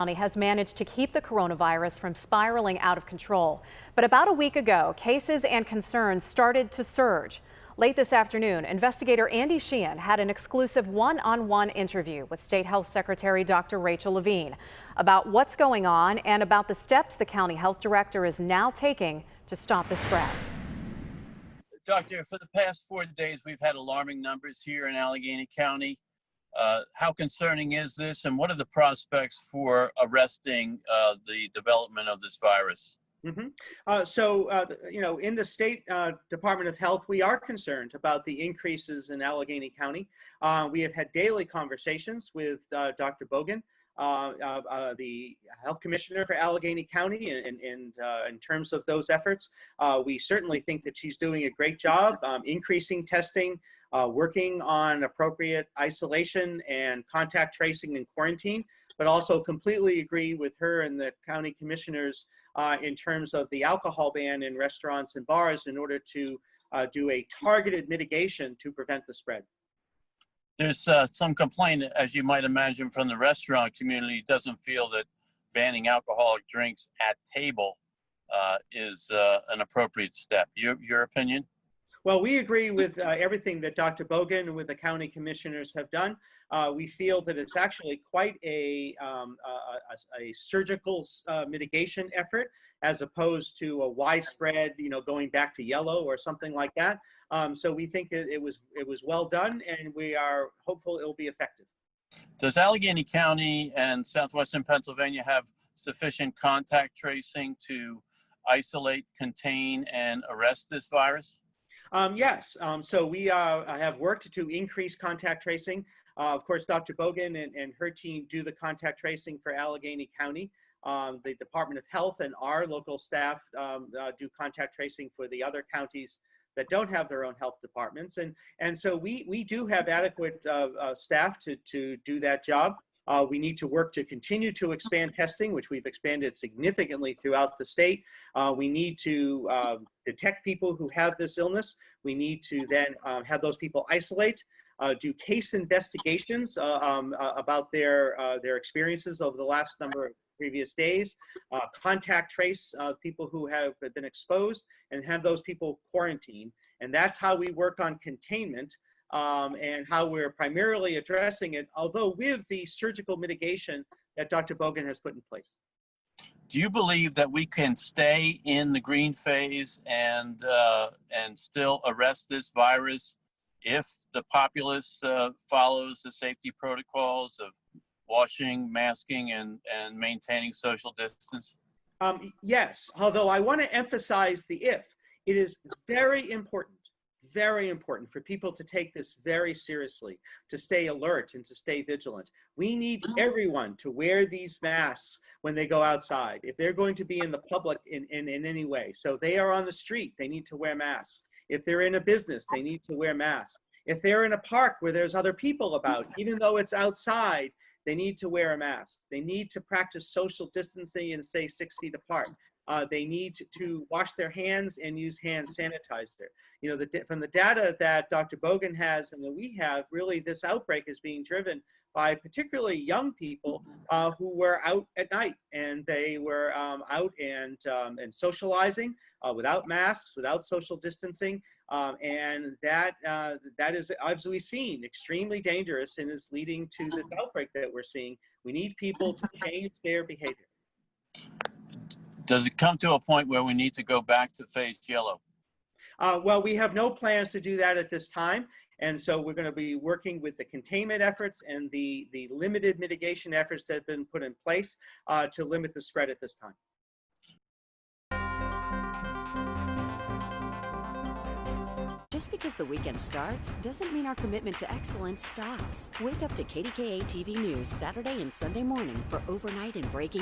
County has managed to keep the coronavirus from spiraling out of control. But about a week ago, cases and concerns started to surge. Late this afternoon, investigator Andy Sheehan had an exclusive one-on-one interview with State Health Secretary Dr. Rachel Levine about what's going on and about the steps the county health director is now taking to stop the spread. Doctor, for the past 4 days, we've had alarming numbers here in Allegheny County. How concerning is this, and what are the prospects for arresting the development of this virus? In the State Department of Health, we are concerned about the increases in Allegheny County. We have had daily conversations with Dr. Bogan, the health commissioner for Allegheny County, and in terms of those efforts. We certainly think that she's doing a great job increasing testing, working on appropriate isolation and contact tracing and quarantine, but also completely agree with her and the county commissioners in terms of the alcohol ban in restaurants and bars in order to do a targeted mitigation to prevent the spread. There's some complaint, as you might imagine, from the restaurant community. Doesn't feel that banning alcoholic drinks at table is an appropriate step. Your opinion? Well, we agree with everything that Dr. Bogan and with the county commissioners have done. We feel that it's actually quite a surgical mitigation effort, as opposed to a widespread, going back to yellow or something like that. So we think it was well done, and we are hopeful it will be effective. Does Allegheny County and southwestern Pennsylvania have sufficient contact tracing to isolate, contain, and arrest this virus? Yes. So we have worked to increase contact tracing. Of course, Dr. Bogan and her team do the contact tracing for Allegheny County. The Department of Health and our local staff do contact tracing for the other counties that don't have their own health departments. And so we do have adequate staff to do that job. We need to work to continue to expand testing, which we've expanded significantly throughout the state. We need to detect people who have this illness. We need to then have those people isolate, do case investigations about their experiences over the last number of previous days, contact trace people who have been exposed, and have those people quarantined. And that's how we work on containment. And how we're primarily addressing it, although with the surgical mitigation that Dr. Bogan has put in place. Do you believe that we can stay in the green phase and still arrest this virus if the populace follows the safety protocols of washing, masking, and maintaining social distance? Yes, although I want to emphasize the if. It is very important for people to take this very seriously, to stay alert and to stay vigilant. We need everyone to wear these masks when they go outside, if they're going to be in the public in any way. So they are on the street, they need to wear masks. If they're in a business, they need to wear masks. If they're in a park where there's other people about, even though it's outside, they need to wear a mask. They need to practice social distancing and stay 6 feet apart. They need to wash their hands and use hand sanitizer. From the data that Dr. Bogan has and that we have, really this outbreak is being driven by particularly young people who were out at night, and they were out and socializing without masks, without social distancing, and that is, as we've seen, extremely dangerous and is leading to this outbreak that we're seeing. We need people to change their behavior. Does it come to a point where we need to go back to phase yellow? Well, we have no plans to do that at this time. And so we're going to be working with the containment efforts and the limited mitigation efforts that have been put in place to limit the spread at this time. Just because the weekend starts doesn't mean our commitment to excellence stops. Wake up to KDKA TV News Saturday and Sunday morning for overnight and breaking